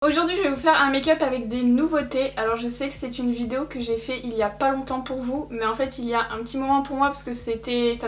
Aujourd'hui je vais vous faire un make-up avec des nouveautés. Alors je sais que c'est une vidéo que j'ai fait il y a pas longtemps pour vous, mais en fait il y a un petit moment pour moi parce que ça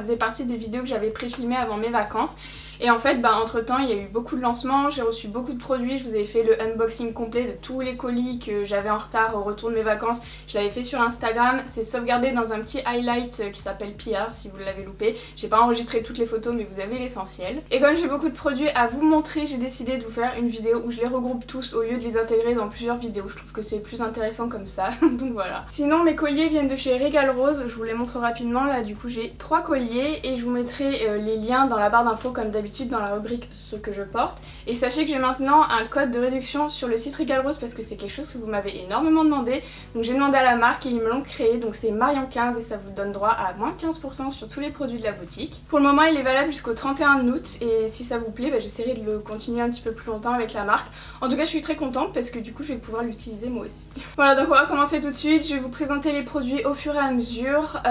faisait partie des vidéos que j'avais pré-filmées avant mes vacances. Et en fait entre temps il y a eu beaucoup de lancements, j'ai reçu beaucoup de produits, je vous avais fait le unboxing complet de tous les colis que j'avais en retard au retour de mes vacances. Je l'avais fait sur Instagram, c'est sauvegardé dans un petit highlight qui s'appelle PR si vous l'avez loupé. J'ai pas enregistré toutes les photos mais vous avez l'essentiel. Et comme j'ai beaucoup de produits à vous montrer, j'ai décidé de vous faire une vidéo où je les regroupe tous au lieu de les intégrer dans plusieurs vidéos. Je trouve que c'est plus intéressant comme ça, donc voilà. Sinon mes colliers viennent de chez Régal Rose, je vous les montre rapidement. Là du coup j'ai 3 colliers et je vous mettrai les liens dans la barre d'infos comme d'habitude dans la rubrique ce que je porte. Et sachez que j'ai maintenant un code de réduction sur le site Régal Rose parce que c'est quelque chose que vous m'avez énormément demandé. Donc j'ai demandé à la marque et ils me l'ont créé, donc c'est Marion15 et ça vous donne droit à moins 15% sur tous les produits de la boutique. Pour le moment il est valable jusqu'au 31 août et si ça vous plaît j'essaierai de le continuer un petit peu plus longtemps avec la marque. En tout cas je suis très contente parce que du coup je vais pouvoir l'utiliser moi aussi. Voilà, donc on va commencer tout de suite, je vais vous présenter les produits au fur et à mesure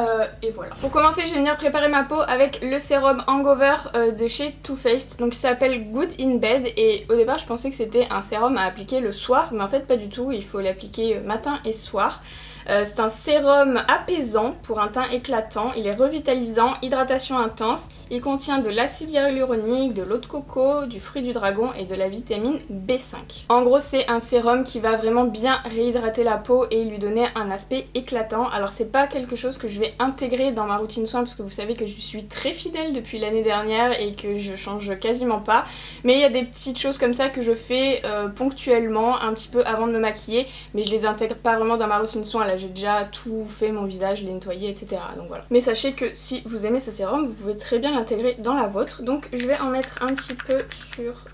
et voilà. Pour commencer je vais venir préparer ma peau avec le sérum Hangover de chez Too Faced, donc il s'appelle Good in Bed et au départ je pensais que c'était un sérum à appliquer le soir mais en fait pas du tout, il faut l'appliquer matin et soir. C'est un sérum apaisant pour un teint éclatant, il est revitalisant, hydratation intense, il contient de l'acide hyaluronique, de l'eau de coco, du fruit du dragon et de la vitamine B5. En gros c'est un sérum qui va vraiment bien réhydrater la peau et lui donner un aspect éclatant. Alors c'est pas quelque chose que je vais intégrer dans ma routine soin parce que vous savez que je suis très fidèle depuis l'année dernière et que je change quasiment pas, mais il y a des petites choses comme ça que je fais ponctuellement un petit peu avant de me maquiller, mais je les intègre pas vraiment dans ma routine soin. Là j'ai déjà tout fait, mon visage, je l'ai nettoyé, etc. Donc voilà. Mais sachez que si vous aimez ce sérum, vous pouvez très bien l'intégrer dans la vôtre. Donc je vais en mettre un petit peu sur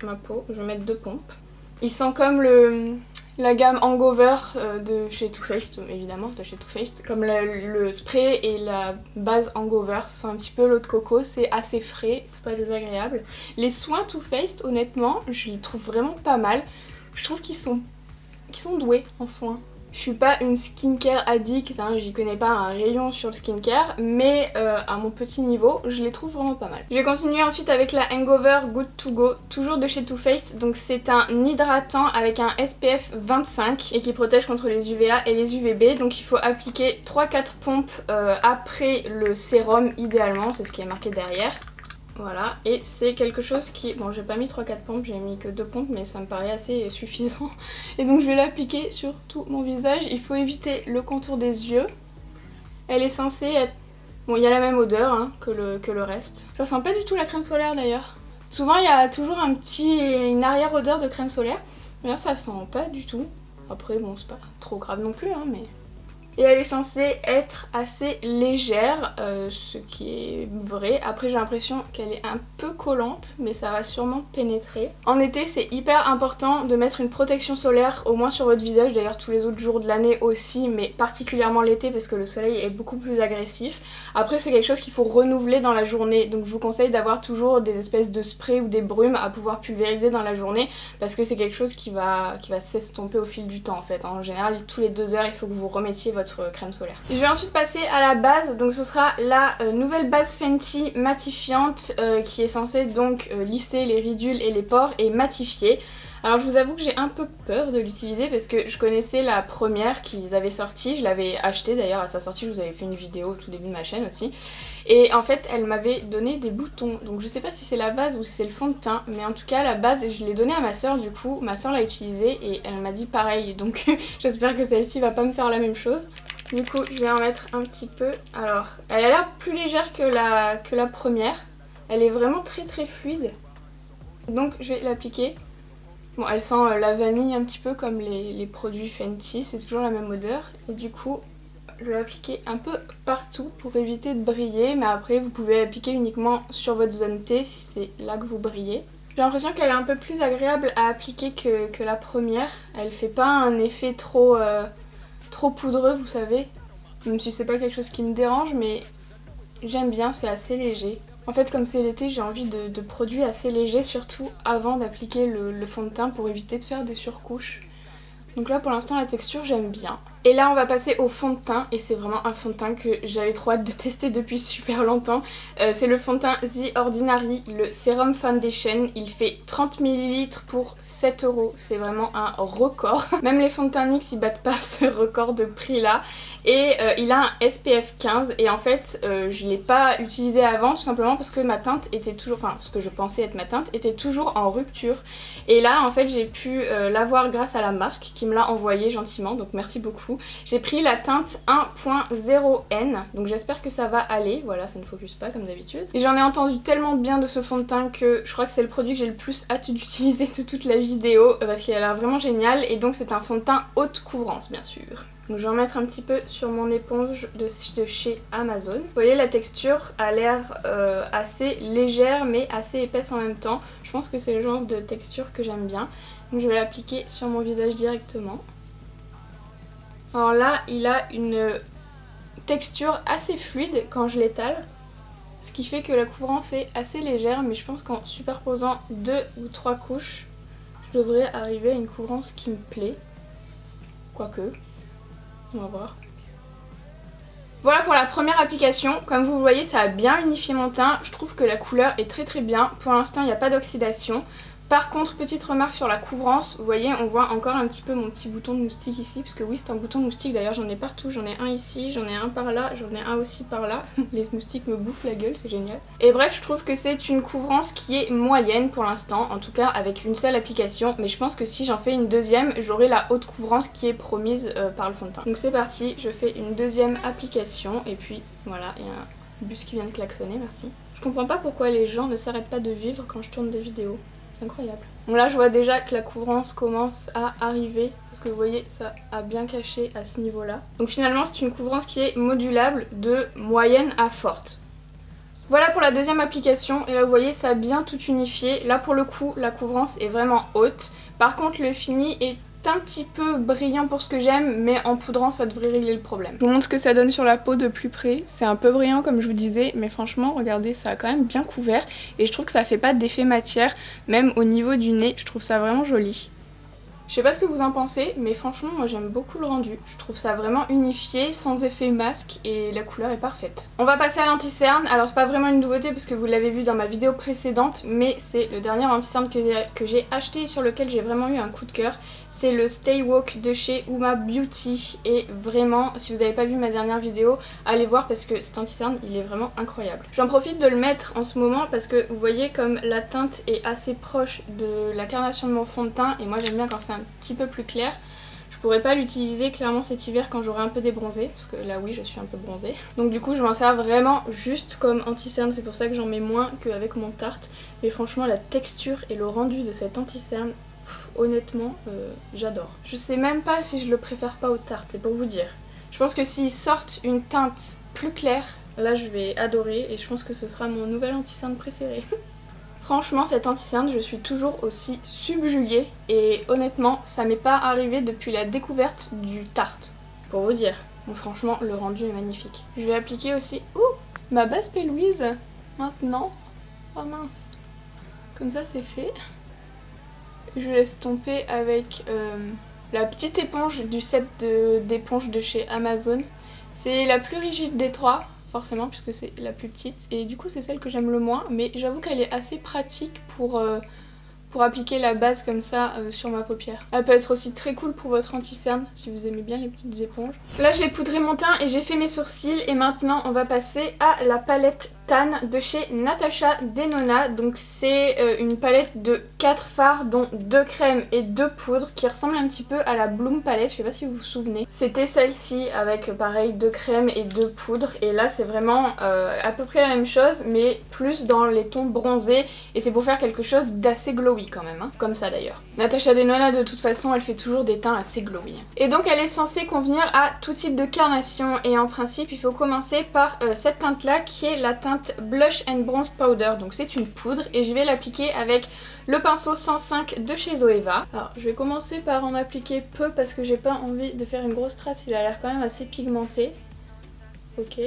ma peau. Je vais mettre 2 pompes. Il sent comme la gamme Hangover de chez Too Faced, évidemment, de chez Too Faced. Comme le spray et la base Hangover sent un petit peu l'eau de coco, c'est assez frais, c'est pas désagréable. Les soins Too Faced, honnêtement, je les trouve vraiment pas mal. Je trouve qu'ils sont doués en soins. Je suis pas une skincare addict, hein, j'y connais pas un rayon sur le skincare, mais à mon petit niveau, je les trouve vraiment pas mal. Je vais continuer ensuite avec la Hangover Good to Go, toujours de chez Too Faced. Donc c'est un hydratant avec un SPF 25 et qui protège contre les UVA et les UVB. Donc il faut appliquer 3-4 pompes après le sérum idéalement, c'est ce qui est marqué derrière. Voilà, et c'est quelque chose qui... Bon, j'ai pas mis 3-4 pompes, j'ai mis que 2 pompes, mais ça me paraît assez suffisant. Et donc je vais l'appliquer sur tout mon visage. Il faut éviter le contour des yeux. Elle est censée être... Bon, il y a la même odeur hein, que le reste. Ça sent pas du tout la crème solaire d'ailleurs. Souvent, il y a toujours une arrière-odeur de crème solaire. Mais là, ça sent pas du tout. Après, bon, c'est pas trop grave non plus, hein, mais... Et elle est censée être assez légère, ce qui est vrai. Après j'ai l'impression qu'elle est un peu collante, mais ça va sûrement pénétrer. En été c'est hyper important de mettre une protection solaire, au moins sur votre visage, d'ailleurs tous les autres jours de l'année aussi, mais particulièrement l'été parce que le soleil est beaucoup plus agressif. Après c'est quelque chose qu'il faut renouveler dans la journée, donc je vous conseille d'avoir toujours des espèces de sprays ou des brumes à pouvoir pulvériser dans la journée parce que c'est quelque chose qui va s'estomper au fil du temps en fait. En général tous les 2 heures il faut que vous remettiez votre crème solaire. Je vais ensuite passer à la base, donc ce sera la nouvelle base Fenty matifiante qui est censée donc lisser les ridules et les pores et matifier. Alors je vous avoue que j'ai un peu peur de l'utiliser parce que je connaissais la première qu'ils avaient sortie, je l'avais achetée d'ailleurs à sa sortie, je vous avais fait une vidéo au tout début de ma chaîne aussi. Et en fait elle m'avait donné des boutons, donc je sais pas si c'est la base ou si c'est le fond de teint, mais en tout cas la base je l'ai donnée à ma soeur du coup, ma soeur l'a utilisée et elle m'a dit pareil, donc j'espère que celle-ci va pas me faire la même chose. Du coup je vais en mettre un petit peu. Alors elle a l'air plus légère que la première, elle est vraiment très fluide, donc je vais l'appliquer. Bon, elle sent la vanille un petit peu comme les produits Fenty, c'est toujours la même odeur. Et du coup, je vais l'appliquer un peu partout pour éviter de briller, mais après vous pouvez l'appliquer uniquement sur votre zone T si c'est là que vous brillez. J'ai l'impression qu'elle est un peu plus agréable à appliquer que la première. Elle fait pas un effet trop poudreux, vous savez. Même si c'est pas quelque chose qui me dérange, mais j'aime bien, c'est assez léger. En fait comme c'est l'été j'ai envie de produits assez légers surtout avant d'appliquer le fond de teint pour éviter de faire des surcouches. Donc là pour l'instant la texture j'aime bien. Et là on va passer au fond de teint et c'est vraiment un fond de teint que j'avais trop hâte de tester depuis super longtemps. C'est le fond de teint The Ordinary, le Serum Foundation. Il fait 30 ml pour 7 €. C'est vraiment un record. Même les fonds de teint NYX ils battent pas ce record de prix là. Et il a un SPF 15 et en fait je l'ai pas utilisé avant tout simplement parce que ma teinte était toujours, enfin ce que je pensais être ma teinte était toujours en rupture. Et là en fait j'ai pu l'avoir grâce à la marque qui me l'a envoyé gentiment, donc merci beaucoup. J'ai pris la teinte 1.0N, donc j'espère que ça va aller. Voilà, ça ne focus pas comme d'habitude. Et j'en ai entendu tellement bien de ce fond de teint que je crois que c'est le produit que j'ai le plus hâte d'utiliser de toute la vidéo parce qu'il a l'air vraiment génial. Et donc c'est un fond de teint haute couvrance bien sûr. Donc je vais en mettre un petit peu sur mon éponge de chez Amazon. Vous voyez la texture a l'air assez légère mais assez épaisse en même temps. Je pense que c'est le genre de texture que j'aime bien. Donc je vais l'appliquer sur mon visage directement. Alors là il a une texture assez fluide quand je l'étale. Ce qui fait que la couvrance est assez légère mais je pense qu'en superposant 2 ou 3 couches je devrais arriver à une couvrance qui me plaît. Quoique. On va voir. Voilà pour la première application. Comme vous le voyez, ça a bien unifié mon teint. Je trouve que la couleur est très bien. Pour l'instant, il n'y a pas d'oxydation. Par contre, petite remarque sur la couvrance, vous voyez, on voit encore un petit peu mon petit bouton de moustique ici, parce que oui, c'est un bouton de moustique, d'ailleurs j'en ai partout, j'en ai un ici, j'en ai un par là, j'en ai un aussi par là. Les moustiques me bouffent la gueule, c'est génial. Et bref, je trouve que c'est une couvrance qui est moyenne pour l'instant, en tout cas avec une seule application, mais je pense que si j'en fais une deuxième, j'aurai la haute couvrance qui est promise par le fond de teint. Donc c'est parti, je fais une deuxième application, et puis voilà, il y a un bus qui vient de klaxonner, merci. Je comprends pas pourquoi les gens ne s'arrêtent pas de vivre quand je tourne des vidéos. C'est incroyable. Donc là je vois déjà que la couvrance commence à arriver parce que vous voyez ça a bien caché à ce niveau là. Donc finalement c'est une couvrance qui est modulable de moyenne à forte. Voilà pour la deuxième application et là vous voyez ça a bien tout unifié. Là pour le coup la couvrance est vraiment haute. Par contre le fini est un petit peu brillant pour ce que j'aime mais en poudrant ça devrait régler le problème. Je vous montre ce que ça donne sur la peau de plus près. C'est un peu brillant comme je vous disais mais franchement regardez ça a quand même bien couvert et je trouve que ça fait pas d'effet matière même au niveau du nez. Je trouve ça vraiment joli. Je sais pas ce que vous en pensez, mais franchement moi j'aime beaucoup le rendu. Je trouve ça vraiment unifié, sans effet masque et la couleur est parfaite. On va passer à l'anti-cerne. Alors c'est pas vraiment une nouveauté parce que vous l'avez vu dans ma vidéo précédente, mais c'est le dernier anti-cerne que j'ai acheté et sur lequel j'ai vraiment eu un coup de cœur. C'est le Stay Woke de chez Huda Beauty et vraiment, si vous n'avez pas vu ma dernière vidéo, allez voir parce que cet anti-cerne il est vraiment incroyable. J'en profite de le mettre en ce moment parce que vous voyez comme la teinte est assez proche de la carnation de mon fond de teint et moi j'aime bien quand c'est un petit peu plus clair. Je pourrais pas l'utiliser clairement cet hiver quand j'aurai un peu débronzé parce que là oui je suis un peu bronzée. Donc du coup je m'en sers vraiment juste comme anti-cerne, c'est pour ça que j'en mets moins qu'avec mon Tarte. Mais franchement la texture et le rendu de cet anti-cerne, honnêtement j'adore. Je sais même pas si je le préfère pas au Tarte, c'est pour vous dire. Je pense que s'ils sortent une teinte plus claire, là je vais adorer et je pense que ce sera mon nouvel anti-cerne préféré. Franchement cet anti-cerne je suis toujours aussi subjuguée et honnêtement ça m'est pas arrivé depuis la découverte du Tarte, pour vous dire. Donc franchement le rendu est magnifique. Je vais appliquer aussi ma base P. Louise maintenant. Oh mince. Comme ça c'est fait. Je laisse tomber avec la petite éponge du set d'éponges de chez Amazon. C'est la plus rigide des trois. Forcément puisque c'est la plus petite et du coup c'est celle que j'aime le moins mais j'avoue qu'elle est assez pratique pour appliquer la base comme ça sur ma paupière. Elle peut être aussi très cool pour votre anti-cerne si vous aimez bien les petites éponges. Là j'ai poudré mon teint et j'ai fait mes sourcils et maintenant on va passer à la palette Tan de chez Natasha Denona. Donc c'est une palette de 4 fards dont 2 crèmes et 2 poudres qui ressemble un petit peu à la Bloom palette, je sais pas si vous vous souvenez. C'était celle-ci avec pareil 2 crèmes et 2 poudres et là c'est vraiment à peu près la même chose mais plus dans les tons bronzés et c'est pour faire quelque chose d'assez glowy quand même, hein. Comme ça d'ailleurs. Natasha Denona de toute façon elle fait toujours des teints assez glowy. Et donc elle est censée convenir à tout type de carnation et en principe il faut commencer par cette teinte là qui est la teinte Blush and Bronze Powder. Donc c'est une poudre et je vais l'appliquer avec le pinceau 105 de chez Zoeva. Alors je vais commencer par en appliquer peu parce que j'ai pas envie de faire une grosse trace, il a l'air quand même assez pigmenté. Ok.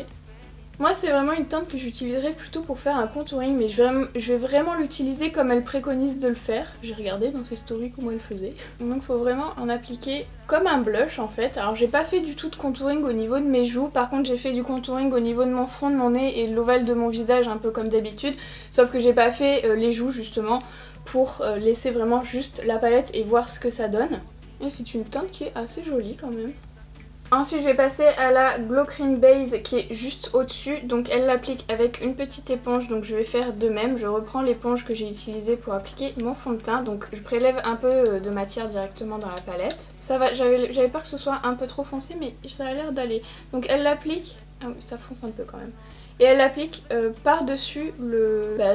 Moi c'est vraiment une teinte que j'utiliserai plutôt pour faire un contouring, mais je vais vraiment l'utiliser comme elle préconise de le faire. J'ai regardé dans ses stories comment elle faisait. Donc il faut vraiment en appliquer comme un blush en fait. Alors j'ai pas fait du tout de contouring au niveau de mes joues, par contre j'ai fait du contouring au niveau de mon front, de mon nez et de l'ovale de mon visage un peu comme d'habitude. Sauf que j'ai pas fait les joues justement pour laisser vraiment juste la palette et voir ce que ça donne. Et c'est une teinte qui est assez jolie quand même. Ensuite je vais passer à la Glow Cream Base qui est juste au-dessus, donc elle l'applique avec une petite éponge, donc je vais faire de même. Je reprends l'éponge que j'ai utilisée pour appliquer mon fond de teint, donc je prélève un peu de matière directement dans la palette. Ça va, j'avais peur que ce soit un peu trop foncé mais ça a l'air d'aller. Donc elle l'applique, ah oui ça fonce un peu quand même. Et elle l'applique par-dessus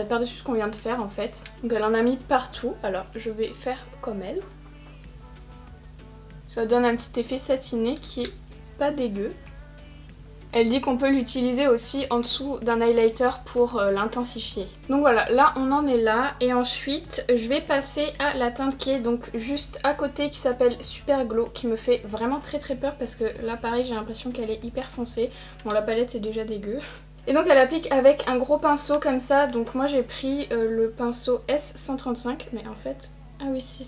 par-dessus ce qu'on vient de faire en fait. Donc elle en a mis partout, alors je vais faire comme elle. Ça donne un petit effet satiné qui est pas dégueu. Elle dit qu'on peut l'utiliser aussi en dessous d'un highlighter pour l'intensifier. Donc voilà, là on en est là. Et ensuite je vais passer à la teinte qui est donc juste à côté qui s'appelle Super Glow, qui me fait vraiment très peur parce que là pareil j'ai l'impression qu'elle est hyper foncée. Bon la palette est déjà dégueu. Et donc elle applique avec un gros pinceau comme ça. Donc moi j'ai pris le pinceau S135 mais en fait, ah oui si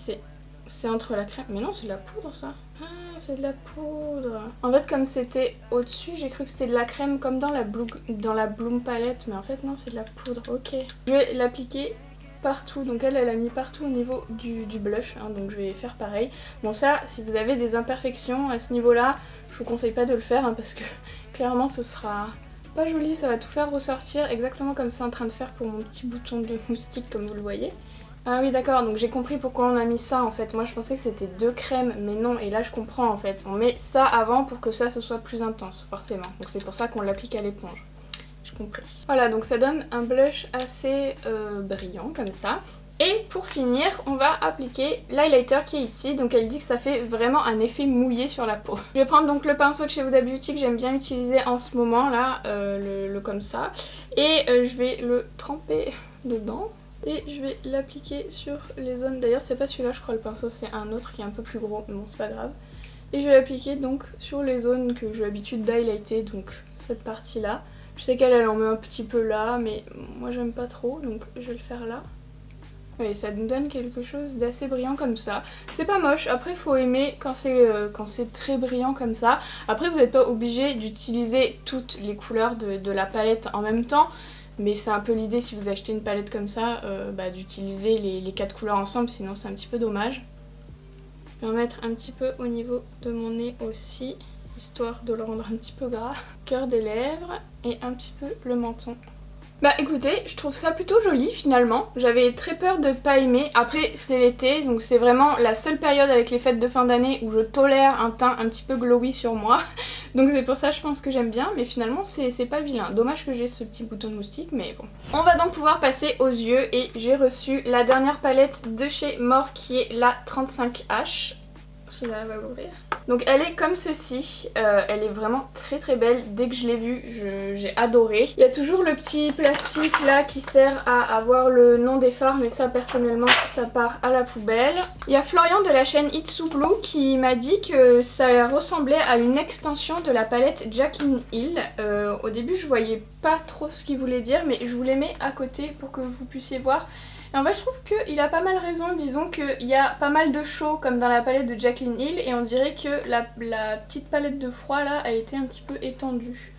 c'est entre la crème, mais non c'est de la poudre ça. Ah c'est de la poudre. En fait comme c'était au-dessus j'ai cru que c'était de la crème comme dans la Bloom palette, mais en fait non c'est de la poudre, ok. Je vais l'appliquer partout, donc elle a mis partout au niveau du blush, hein, donc je vais faire pareil. Bon ça, si vous avez des imperfections à ce niveau là, je vous conseille pas de le faire hein, parce que clairement ce sera pas joli, ça va tout faire ressortir exactement comme c'est en train de faire pour mon petit bouton de moustique comme vous le voyez. Ah oui d'accord, donc j'ai compris pourquoi on a mis ça en fait. Moi je pensais que c'était deux crèmes, mais non, et là je comprends en fait. On met ça avant pour que ça ce soit plus intense, forcément. Donc c'est pour ça qu'on l'applique à l'éponge. J'ai compris. Voilà, donc ça donne un blush assez brillant comme ça. Et pour finir, on va appliquer l'highlighter qui est ici. Donc elle dit que ça fait vraiment un effet mouillé sur la peau. Je vais prendre donc le pinceau de chez Huda Beauty que j'aime bien utiliser en ce moment là, le comme ça. Et je vais le tremper dedans. Et je vais l'appliquer sur les zones, d'ailleurs c'est pas celui-là je crois le pinceau, c'est un autre qui est un peu plus gros, mais bon c'est pas grave. Et je vais l'appliquer donc sur les zones que j'ai l'habitude d'highlighter, donc cette partie là. Je sais qu'elle en met un petit peu là, mais moi j'aime pas trop, donc je vais le faire là. Et ça nous donne quelque chose d'assez brillant comme ça. C'est pas moche, après faut aimer quand c'est très brillant comme ça. Après vous n'êtes pas obligé d'utiliser toutes les couleurs de la palette en même temps. Mais c'est un peu l'idée si vous achetez une palette comme ça, d'utiliser les 4 couleurs ensemble, sinon c'est un petit peu dommage. Je vais en mettre un petit peu au niveau de mon nez aussi, histoire de le rendre un petit peu gras. Cœur des lèvres et un petit peu le menton. Bah écoutez, je trouve ça plutôt joli finalement. J'avais très peur de pas aimer. Après c'est l'été, donc c'est vraiment la seule période avec les fêtes de fin d'année où je tolère un teint un petit peu glowy sur moi. Donc c'est pour ça je pense que j'aime bien, mais finalement c'est pas vilain. Dommage que j'ai ce petit bouton de moustique, mais bon. On va donc pouvoir passer aux yeux et j'ai reçu la dernière palette de chez Morphe qui est la 35H. Si là, elle va l'ouvrir. Donc elle est comme ceci, elle est vraiment très belle. Dès que je l'ai vue, j'ai adoré. Il y a toujours le petit plastique là qui sert à avoir le nom des fards, mais ça personnellement ça part à la poubelle. Il y a Florian de la chaîne It's Blue qui m'a dit que ça ressemblait à une extension de la palette Jaclyn Hill. Au début je voyais pas trop ce qu'il voulait dire, mais je vous les mets à côté pour que vous puissiez voir. Et en fait je trouve qu'il a pas mal raison, disons qu'il y a pas mal de chaud comme dans la palette de Jaclyn Hill et on dirait que la petite palette de froid là a été un petit peu étendue.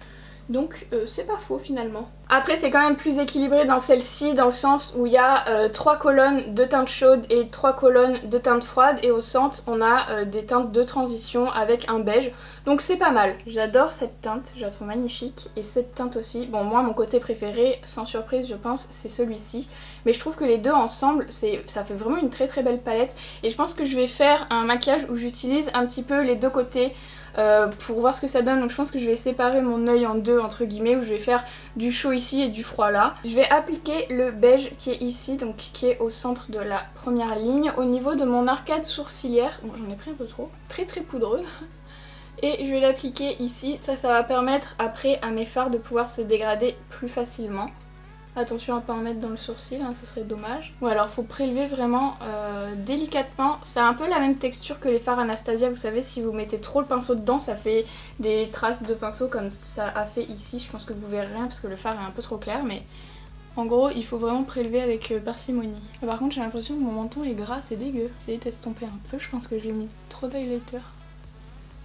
Donc c'est pas faux finalement. Après c'est quand même plus équilibré dans celle-ci dans le sens où il y a 3 colonnes de teintes chaudes et 3 colonnes de teintes froides et au centre on a des teintes de transition avec un beige. Donc c'est pas mal. J'adore cette teinte, je la trouve magnifique et cette teinte aussi. Bon moi mon côté préféré sans surprise je pense c'est celui-ci. Mais je trouve que les deux ensemble ça fait vraiment une très belle palette et je pense que je vais faire un maquillage où j'utilise un petit peu les deux côtés. Pour voir ce que ça donne, donc je pense que je vais séparer mon œil en deux entre guillemets où je vais faire du chaud ici et du froid là. Je vais appliquer le beige qui est ici, donc qui est au centre de la première ligne, au niveau de mon arcade sourcilière. Bon j'en ai pris un peu trop, très poudreux. Et je vais l'appliquer ici, ça va permettre après à mes fards de pouvoir se dégrader plus facilement. Attention à pas en mettre dans le sourcil, hein, ce serait dommage. Ou alors faut prélever vraiment délicatement. C'est un peu la même texture que les fards Anastasia, vous savez, si vous mettez trop le pinceau dedans, ça fait des traces de pinceau comme ça a fait ici. Je pense que vous verrez rien parce que le fard est un peu trop clair, mais en gros il faut vraiment prélever avec parcimonie. Par contre j'ai l'impression que mon menton est gras, c'est dégueu. Essayez d'estomper un peu, je pense que j'ai mis trop d'highlighter.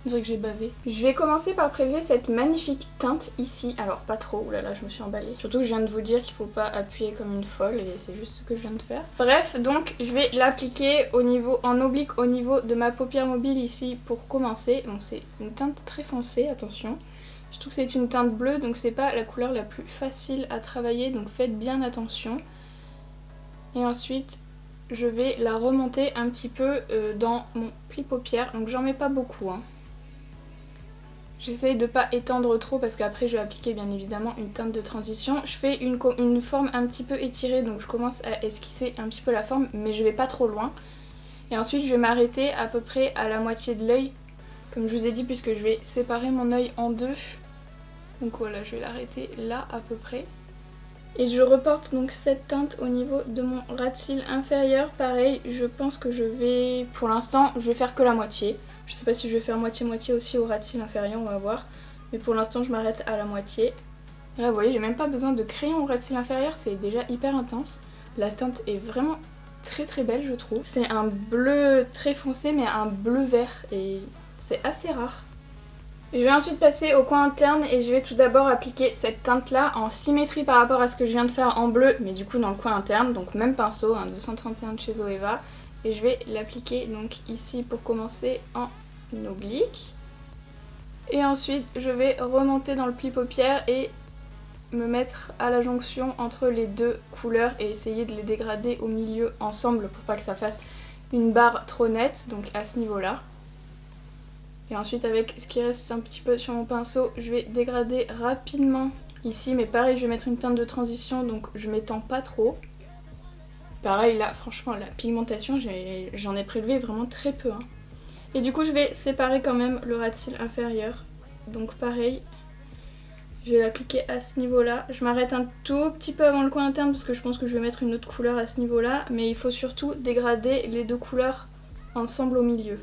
On dirait que j'ai bavé. Je vais commencer par prélever cette magnifique teinte ici. Alors pas trop, oulala, je me suis emballée. Surtout que je viens de vous dire qu'il faut pas appuyer comme une folle et c'est juste ce que je viens de faire. Bref, donc je vais l'appliquer en oblique au niveau de ma paupière mobile ici pour commencer. Bon, c'est une teinte très foncée, attention. Je trouve que c'est une teinte bleue, donc c'est pas la couleur la plus facile à travailler, donc faites bien attention. Et ensuite, je vais la remonter un petit peu dans mon pli paupière, donc j'en mets pas beaucoup, hein. J'essaye de pas étendre trop parce qu'après je vais appliquer bien évidemment une teinte de transition. Je fais une forme un petit peu étirée, donc je commence à esquisser un petit peu la forme, mais je vais pas trop loin. Et ensuite je vais m'arrêter à peu près à la moitié de l'œil, comme je vous ai dit, puisque je vais séparer mon œil en deux. Donc voilà, je vais l'arrêter là à peu près. Et je reporte donc cette teinte au niveau de mon ras de cils inférieur. Pareil, je pense que je vais, pour l'instant, je vais faire que la moitié. Je sais pas si je vais faire moitié-moitié aussi au ras de cils inférieur, on va voir. Mais pour l'instant, je m'arrête à la moitié. Et là, vous voyez, j'ai même pas besoin de crayon au ras de cils inférieur, c'est déjà hyper intense. La teinte est vraiment très très belle, je trouve. C'est un bleu très foncé, mais un bleu vert, et c'est assez rare. Je vais ensuite passer au coin interne et je vais tout d'abord appliquer cette teinte là en symétrie par rapport à ce que je viens de faire en bleu, mais du coup dans le coin interne, donc même pinceau, un 231 de chez Zoeva. Et je vais l'appliquer donc ici pour commencer en oblique. Et ensuite je vais remonter dans le pli paupière et me mettre à la jonction entre les deux couleurs et essayer de les dégrader au milieu ensemble pour pas que ça fasse une barre trop nette, donc à ce niveau là. Et ensuite avec ce qui reste un petit peu sur mon pinceau, je vais dégrader rapidement ici, mais pareil je vais mettre une teinte de transition donc je m'étends pas trop. Pareil là franchement la pigmentation j'en ai prélevé vraiment très peu, hein. Et du coup je vais séparer quand même le ras de cils inférieur. Donc pareil, je vais l'appliquer à ce niveau là. Je m'arrête un tout petit peu avant le coin interne parce que je pense que je vais mettre une autre couleur à ce niveau là. Mais il faut surtout dégrader les deux couleurs ensemble au milieu.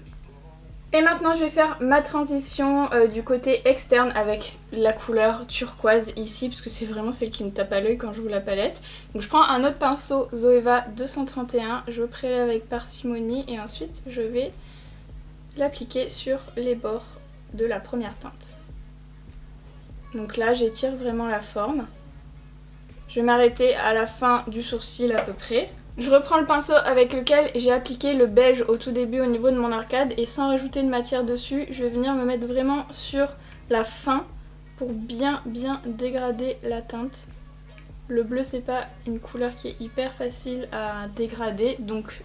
Et maintenant je vais faire ma transition du côté externe avec la couleur turquoise ici, parce que c'est vraiment celle qui me tape à l'œil quand je joue la palette. Donc je prends un autre pinceau Zoeva 231, je prélève avec parcimonie et ensuite je vais l'appliquer sur les bords de la première teinte. Donc là j'étire vraiment la forme. Je vais m'arrêter à la fin du sourcil à peu près. Je reprends le pinceau avec lequel j'ai appliqué le beige au tout début au niveau de mon arcade et sans rajouter de matière dessus, je vais venir me mettre vraiment sur la fin pour bien dégrader la teinte. Le bleu c'est pas une couleur qui est hyper facile à dégrader, donc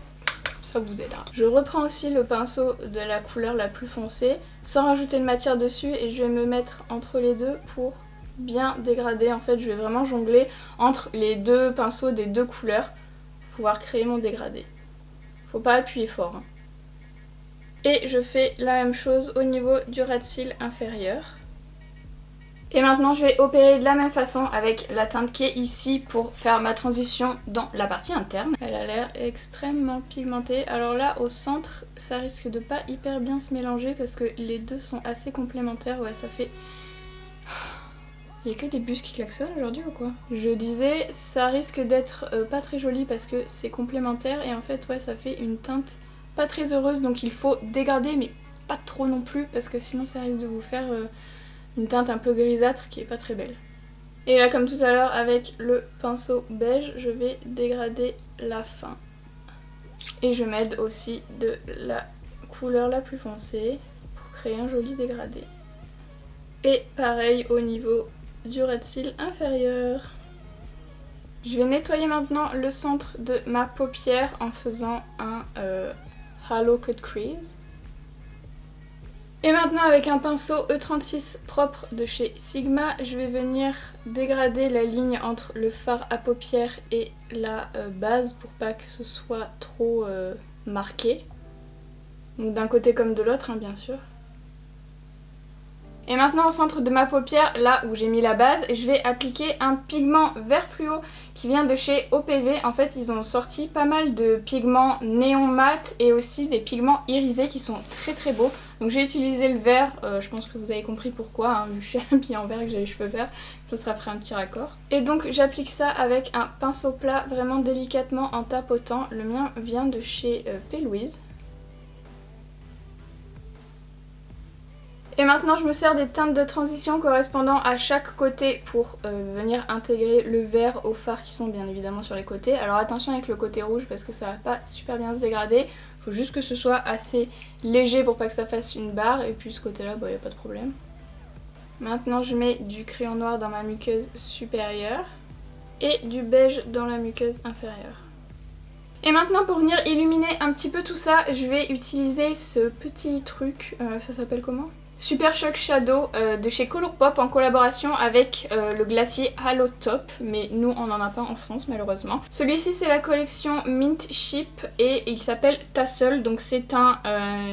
ça vous aidera. Je reprends aussi le pinceau de la couleur la plus foncée sans rajouter de matière dessus et je vais me mettre entre les deux pour bien dégrader. En fait je vais vraiment jongler entre les deux pinceaux des deux couleurs pour pouvoir créer mon dégradé. Faut pas appuyer fort, hein. Et je fais la même chose au niveau du ras de cils inférieur. Et maintenant je vais opérer de la même façon avec la teinte qui est ici pour faire ma transition dans la partie interne. Elle a l'air extrêmement pigmentée. Alors là au centre ça risque de pas hyper bien se mélanger parce que les deux sont assez complémentaires. Ouais, ça fait... Il y a que des bus qui klaxonnent aujourd'hui ou quoi? Je disais ça risque d'être pas très joli parce que c'est complémentaire et en fait ouais ça fait une teinte pas très heureuse, donc il faut dégrader mais pas trop non plus parce que sinon ça risque de vous faire une teinte un peu grisâtre qui est pas très belle. Et là comme tout à l'heure avec le pinceau beige je vais dégrader la fin. Et je m'aide aussi de la couleur la plus foncée pour créer un joli dégradé. Et pareil au niveau du ras de cils inférieur. Je vais nettoyer maintenant le centre de ma paupière en faisant un Halo Cut Crease. Et maintenant avec un pinceau E36 propre de chez Sigma, je vais venir dégrader la ligne entre le fard à paupières et la base pour pas que ce soit trop marqué. Donc d'un côté comme de l'autre, hein, bien sûr. Et maintenant au centre de ma paupière, là où j'ai mis la base, je vais appliquer un pigment vert fluo qui vient de chez OPV. En fait ils ont sorti pas mal de pigments néon mat et aussi des pigments irisés qui sont très très beaux. Donc j'ai utilisé le vert, je pense que vous avez compris pourquoi, hein, vu que je suis habillée en vert et que j'ai les cheveux verts, je ça ferait un petit raccord. Et donc j'applique ça avec un pinceau plat vraiment délicatement en tapotant. Le mien vient de chez P. Louise. Et maintenant je me sers des teintes de transition correspondant à chaque côté pour venir intégrer le vert aux fards qui sont bien évidemment sur les côtés. Alors attention avec le côté rouge parce que ça va pas super bien se dégrader. Il faut juste que ce soit assez léger pour pas que ça fasse une barre. Et puis ce côté là, bah y a pas de problème. Maintenant je mets du crayon noir dans ma muqueuse supérieure et du beige dans la muqueuse inférieure. Et maintenant pour venir illuminer un petit peu tout ça, je vais utiliser ce petit truc, ça s'appelle comment ? Super Shock Shadow de chez Colourpop en collaboration avec le glacier Halo Top, mais nous on n'en a pas en France malheureusement. Celui-ci c'est la collection Mint Chip et il s'appelle Tassel, donc c'est un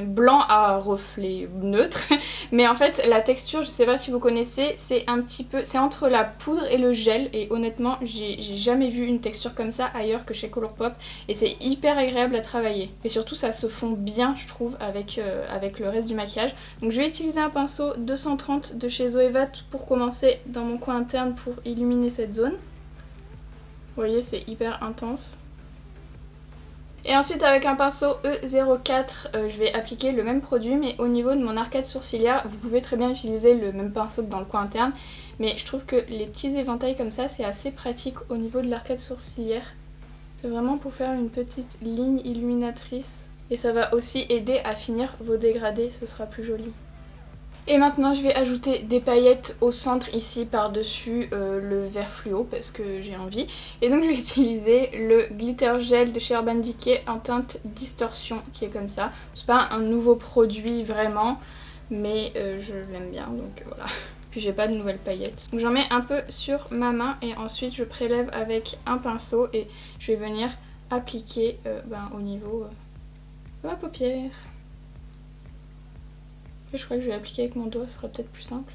blanc à reflet neutre, mais en fait la texture, je sais pas si vous connaissez, c'est un petit peu, c'est entre la poudre et le gel et honnêtement j'ai jamais vu une texture comme ça ailleurs que chez Colourpop et c'est hyper agréable à travailler. Et surtout ça se fond bien je trouve avec le reste du maquillage. Donc je vais utiliser un pinceau 230 de chez Zoeva pour commencer dans mon coin interne pour illuminer cette zone. Vous voyez c'est hyper intense. Et ensuite avec un pinceau E04 je vais appliquer le même produit mais au niveau de mon arcade sourcilière. Vous pouvez très bien utiliser le même pinceau que dans le coin interne mais je trouve que les petits éventails comme ça c'est assez pratique au niveau de l'arcade sourcilière. C'est vraiment pour faire une petite ligne illuminatrice et ça va aussi aider à finir vos dégradés, ce sera plus joli. Et maintenant je vais ajouter des paillettes au centre ici par-dessus le vert fluo parce que j'ai envie. Et donc je vais utiliser le glitter gel de chez Urban Decay en teinte distorsion qui est comme ça. C'est pas un nouveau produit vraiment mais je l'aime bien donc voilà. Puis j'ai pas de nouvelles paillettes. Donc j'en mets un peu sur ma main et ensuite je prélève avec un pinceau et je vais venir appliquer au niveau de ma paupière. Je crois que je vais appliquer avec mon doigt, ce sera peut-être plus simple.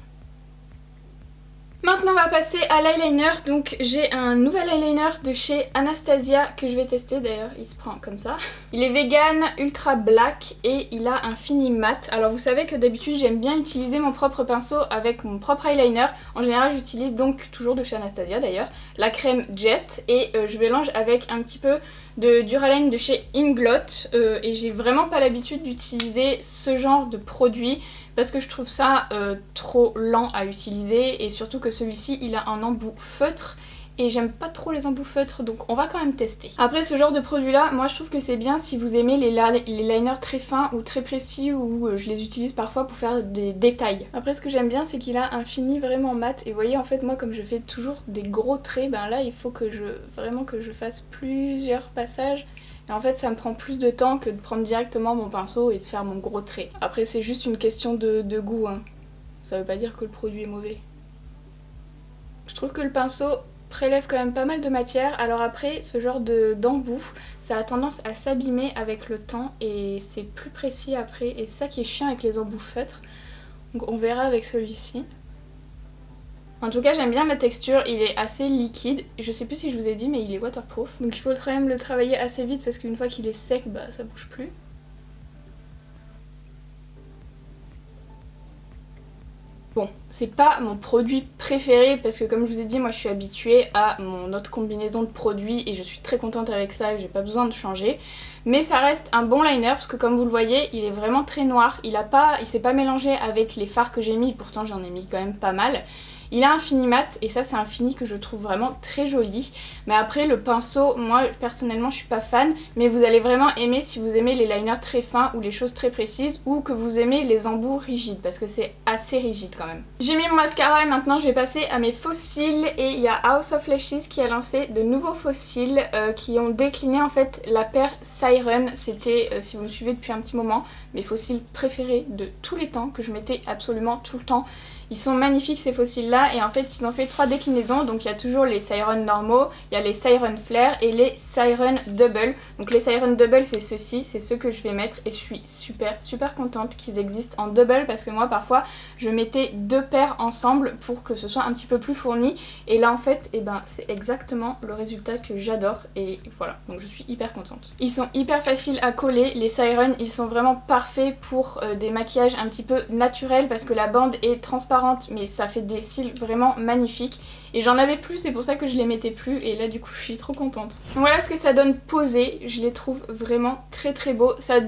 Maintenant on va passer à l'eyeliner, donc j'ai un nouvel eyeliner de chez Anastasia que je vais tester, d'ailleurs il se prend comme ça. Il est vegan, ultra black et il a un fini mat. Alors vous savez que d'habitude j'aime bien utiliser mon propre pinceau avec mon propre eyeliner. En général j'utilise donc, toujours de chez Anastasia d'ailleurs, la crème Jet et je mélange avec un petit peu de Duraline de chez Inglot et j'ai vraiment pas l'habitude d'utiliser ce genre de produit parce que je trouve ça trop lent à utiliser et surtout que celui-ci il a un embout feutre et j'aime pas trop les embouts feutres donc on va quand même tester. Après ce genre de produit là, moi je trouve que c'est bien si vous aimez les liners très fins ou très précis ou je les utilise parfois pour faire des détails. Après ce que j'aime bien c'est qu'il a un fini vraiment mat et vous voyez en fait moi comme je fais toujours des gros traits, ben là il faut que je fasse plusieurs passages. Et en fait ça me prend plus de temps que de prendre directement mon pinceau et de faire mon gros trait. Après c'est juste une question de goût, hein. Ça veut pas dire que le produit est mauvais. Je trouve que le pinceau prélève quand même pas mal de matière. Alors après ce genre d'embout ça a tendance à s'abîmer avec le temps et c'est plus précis après et c'est ça qui est chiant avec les embouts feutres. Donc on verra avec celui-ci. En tout cas j'aime bien ma texture, il est assez liquide, je sais plus si je vous ai dit mais il est waterproof. Donc il faut quand même le travailler assez vite parce qu'une fois qu'il est sec bah ça bouge plus. Bon, c'est pas mon produit préféré parce que comme je vous ai dit moi je suis habituée à mon autre combinaison de produits et je suis très contente avec ça et j'ai pas besoin de changer. Mais ça reste un bon liner parce que comme vous le voyez il est vraiment très noir, il s'est pas mélangé avec les fards que j'ai mis, pourtant j'en ai mis quand même pas mal. Il a un fini mat et ça c'est un fini que je trouve vraiment très joli. Mais après le pinceau, moi personnellement je suis pas fan. Mais vous allez vraiment aimer si vous aimez les liners très fins ou les choses très précises. Ou que vous aimez les embouts rigides parce que c'est assez rigide quand même. J'ai mis mon mascara et maintenant je vais passer à mes faux cils. Et il y a House of Lashes qui a lancé de nouveaux faux cils qui ont décliné en fait la paire Siren. C'était, si vous me suivez depuis un petit moment, mes faux cils préférés de tous les temps que je mettais absolument tout le temps. Ils sont magnifiques ces faux cils là. là et en fait ils ont fait 3 déclinaisons. Donc il y a toujours les Siren normaux, il y a les Siren Flare et les Siren Double. Donc les Siren Double c'est ceux-ci, c'est ceux que je vais mettre et je suis super contente qu'ils existent en double parce que moi parfois je mettais 2 paires ensemble pour que ce soit un petit peu plus fourni et là en fait c'est exactement le résultat que j'adore et voilà, donc je suis hyper contente. Ils sont hyper faciles à coller, les Siren ils sont vraiment parfaits pour des maquillages un petit peu naturels parce que la bande est transparente mais ça fait des cils vraiment magnifiques et j'en avais plus, c'est pour ça que je les mettais plus et là du coup je suis trop contente. Voilà ce que ça donne posé, je les trouve vraiment très beaux, ça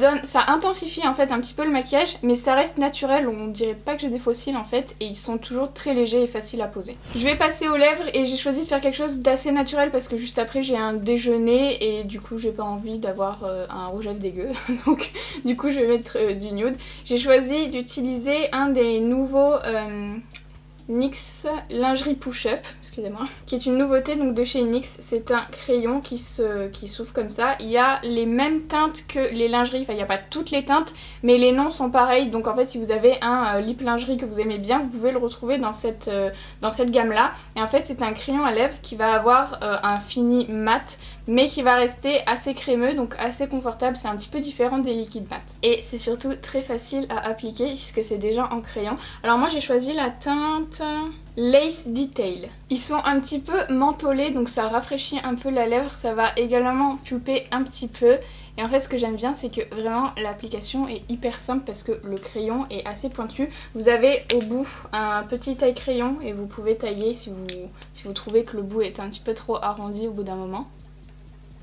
intensifie en fait un petit peu le maquillage mais ça reste naturel, on dirait pas que j'ai des faux cils en fait et ils sont toujours très légers et faciles à poser. Je vais passer aux lèvres et j'ai choisi de faire quelque chose d'assez naturel parce que juste après j'ai un déjeuner et du coup j'ai pas envie d'avoir un rouge à lèvres dégueu donc du coup je vais mettre du nude. J'ai choisi d'utiliser un des nouveaux NYX lingerie push-up, excusez-moi, qui est une nouveauté donc de chez NYX. C'est un crayon qui s'ouvre comme ça. Il y a les mêmes teintes que les lingeries, enfin il n'y a pas toutes les teintes, mais les noms sont pareils. Donc en fait si vous avez un lip lingerie que vous aimez bien, vous pouvez le retrouver dans cette gamme-là. Et en fait c'est un crayon à lèvres qui va avoir un fini mat, mais qui va rester assez crémeux, donc assez confortable. C'est un petit peu différent des liquides mat. Et c'est surtout très facile à appliquer puisque c'est déjà en crayon. Alors moi j'ai choisi la teinte Lace Detail. Ils sont un petit peu mentholés, donc ça rafraîchit un peu la lèvre, ça va également pulper un petit peu. Et en fait ce que j'aime bien c'est que vraiment l'application est hyper simple parce que le crayon est assez pointu. Vous avez au bout un petit taille crayon et vous pouvez tailler si vous trouvez que le bout est un petit peu trop arrondi au bout d'un moment.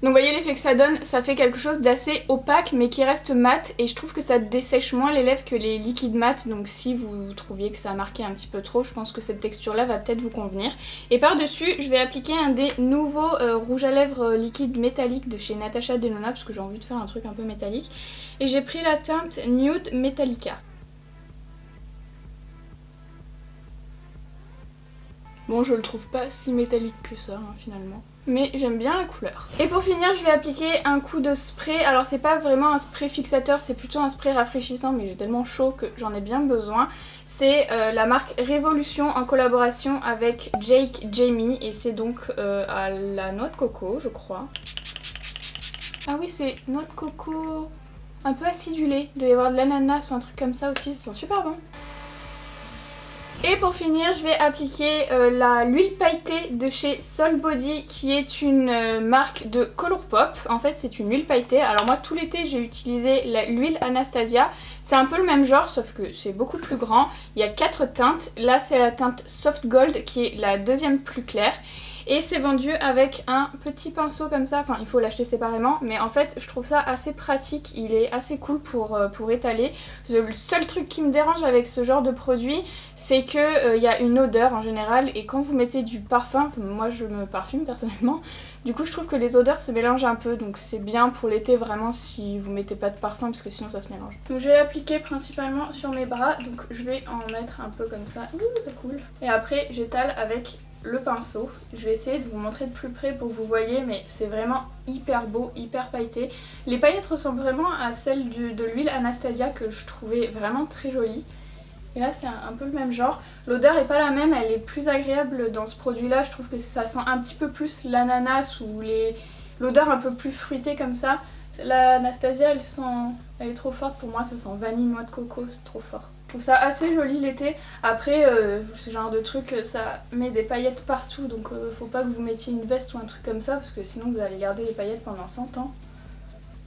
Donc voyez l'effet que ça donne, ça fait quelque chose d'assez opaque mais qui reste mat et je trouve que ça dessèche moins les lèvres que les liquides mat, donc si vous trouviez que ça marquait un petit peu trop, je pense que cette texture là va peut-être vous convenir. Et par dessus je vais appliquer un des nouveaux rouges à lèvres liquides métalliques de chez Natasha Denona parce que j'ai envie de faire un truc un peu métallique et j'ai pris la teinte Nude Metallica. Bon, je le trouve pas si métallique que ça hein, finalement, mais j'aime bien la couleur. Et pour finir je vais appliquer un coup de spray. Alors c'est pas vraiment un spray fixateur, c'est plutôt un spray rafraîchissant mais j'ai tellement chaud que j'en ai bien besoin. C'est la marque Révolution en collaboration avec Jake Jamie et c'est donc à la noix de coco je crois. Ah oui c'est noix de coco un peu acidulé, il doit y avoir de l'ananas ou un truc comme ça aussi, ça sent super bon. Et pour finir je vais appliquer l'huile pailletée de chez Sol Body qui est une marque de Colourpop. En fait c'est une huile pailletée, alors moi tout l'été j'ai utilisé l'huile Anastasia. C'est un peu le même genre sauf que c'est beaucoup plus grand, il y a 4 teintes. Là c'est la teinte Soft Gold qui est la deuxième plus claire. Et c'est vendu avec un petit pinceau comme ça, enfin il faut l'acheter séparément, mais en fait je trouve ça assez pratique, il est assez cool pour étaler. Le seul truc qui me dérange avec ce genre de produit, c'est qu'il y a une odeur en général, et quand vous mettez du parfum, moi je me parfume personnellement, du coup je trouve que les odeurs se mélangent un peu, donc c'est bien pour l'été vraiment si vous mettez pas de parfum, parce que sinon ça se mélange. Donc je vais l'appliquer principalement sur mes bras, donc je vais en mettre un peu comme ça, ouh c'est cool. Et après j'étale avec le pinceau. Je vais essayer de vous montrer de plus près pour que vous voyez, mais c'est vraiment hyper beau, hyper pailleté. Les paillettes ressemblent vraiment à celles de l'huile Anastasia que je trouvais vraiment très jolie. Et là c'est un peu le même genre. L'odeur est pas la même, elle est plus agréable dans ce produit là. Je trouve que ça sent un petit peu plus l'ananas ou l'odeur un peu plus fruitée comme ça. L'Anastasia elle est trop forte pour moi, ça sent vanille, noix de coco, c'est trop fort. Je trouve ça assez joli l'été. Après ce genre de truc ça met des paillettes partout, donc faut pas que vous mettiez une veste ou un truc comme ça parce que sinon vous allez garder les paillettes pendant 100 ans.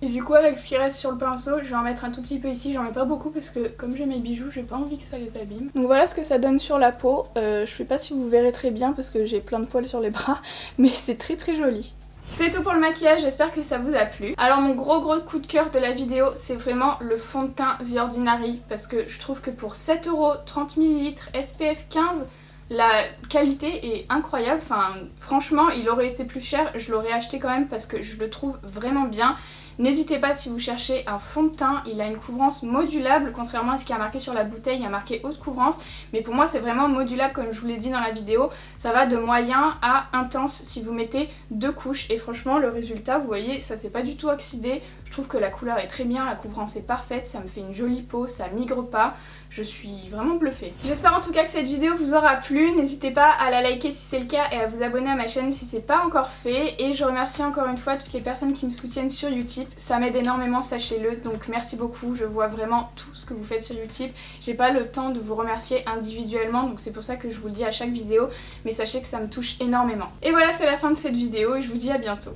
Et du coup avec ce qui reste sur le pinceau, je vais en mettre un tout petit peu ici, j'en mets pas beaucoup parce que comme j'ai mes bijoux, j'ai pas envie que ça les abîme. Donc voilà ce que ça donne sur la peau. Je sais pas si vous verrez très bien parce que j'ai plein de poils sur les bras, mais c'est très joli. C'est tout pour le maquillage, j'espère que ça vous a plu. Alors mon gros coup de cœur de la vidéo, c'est vraiment le fond de teint The Ordinary parce que je trouve que pour 7 €, 30 ml, SPF 15, la qualité est incroyable. Enfin franchement il aurait été plus cher, je l'aurais acheté quand même parce que je le trouve vraiment bien. N'hésitez pas si vous cherchez un fond de teint, il a une couvrance modulable, contrairement à ce qui est marqué sur la bouteille, il y a marqué haute couvrance, mais pour moi c'est vraiment modulable comme je vous l'ai dit dans la vidéo, ça va de moyen à intense si vous mettez 2 couches et franchement le résultat vous voyez ça s'est pas du tout oxydé, je Je trouve que la couleur est très bien, la couvrance est parfaite, ça me fait une jolie peau, ça migre pas. Je suis vraiment bluffée. J'espère en tout cas que cette vidéo vous aura plu. N'hésitez pas à la liker si c'est le cas et à vous abonner à ma chaîne si c'est pas encore fait. Et je remercie encore une fois toutes les personnes qui me soutiennent sur Utip. Ça m'aide énormément, sachez-le. Donc merci beaucoup. Je vois vraiment tout ce que vous faites sur Utip. J'ai pas le temps de vous remercier individuellement, donc c'est pour ça que je vous le dis à chaque vidéo. Mais sachez que ça me touche énormément. Et voilà, c'est la fin de cette vidéo et je vous dis à bientôt.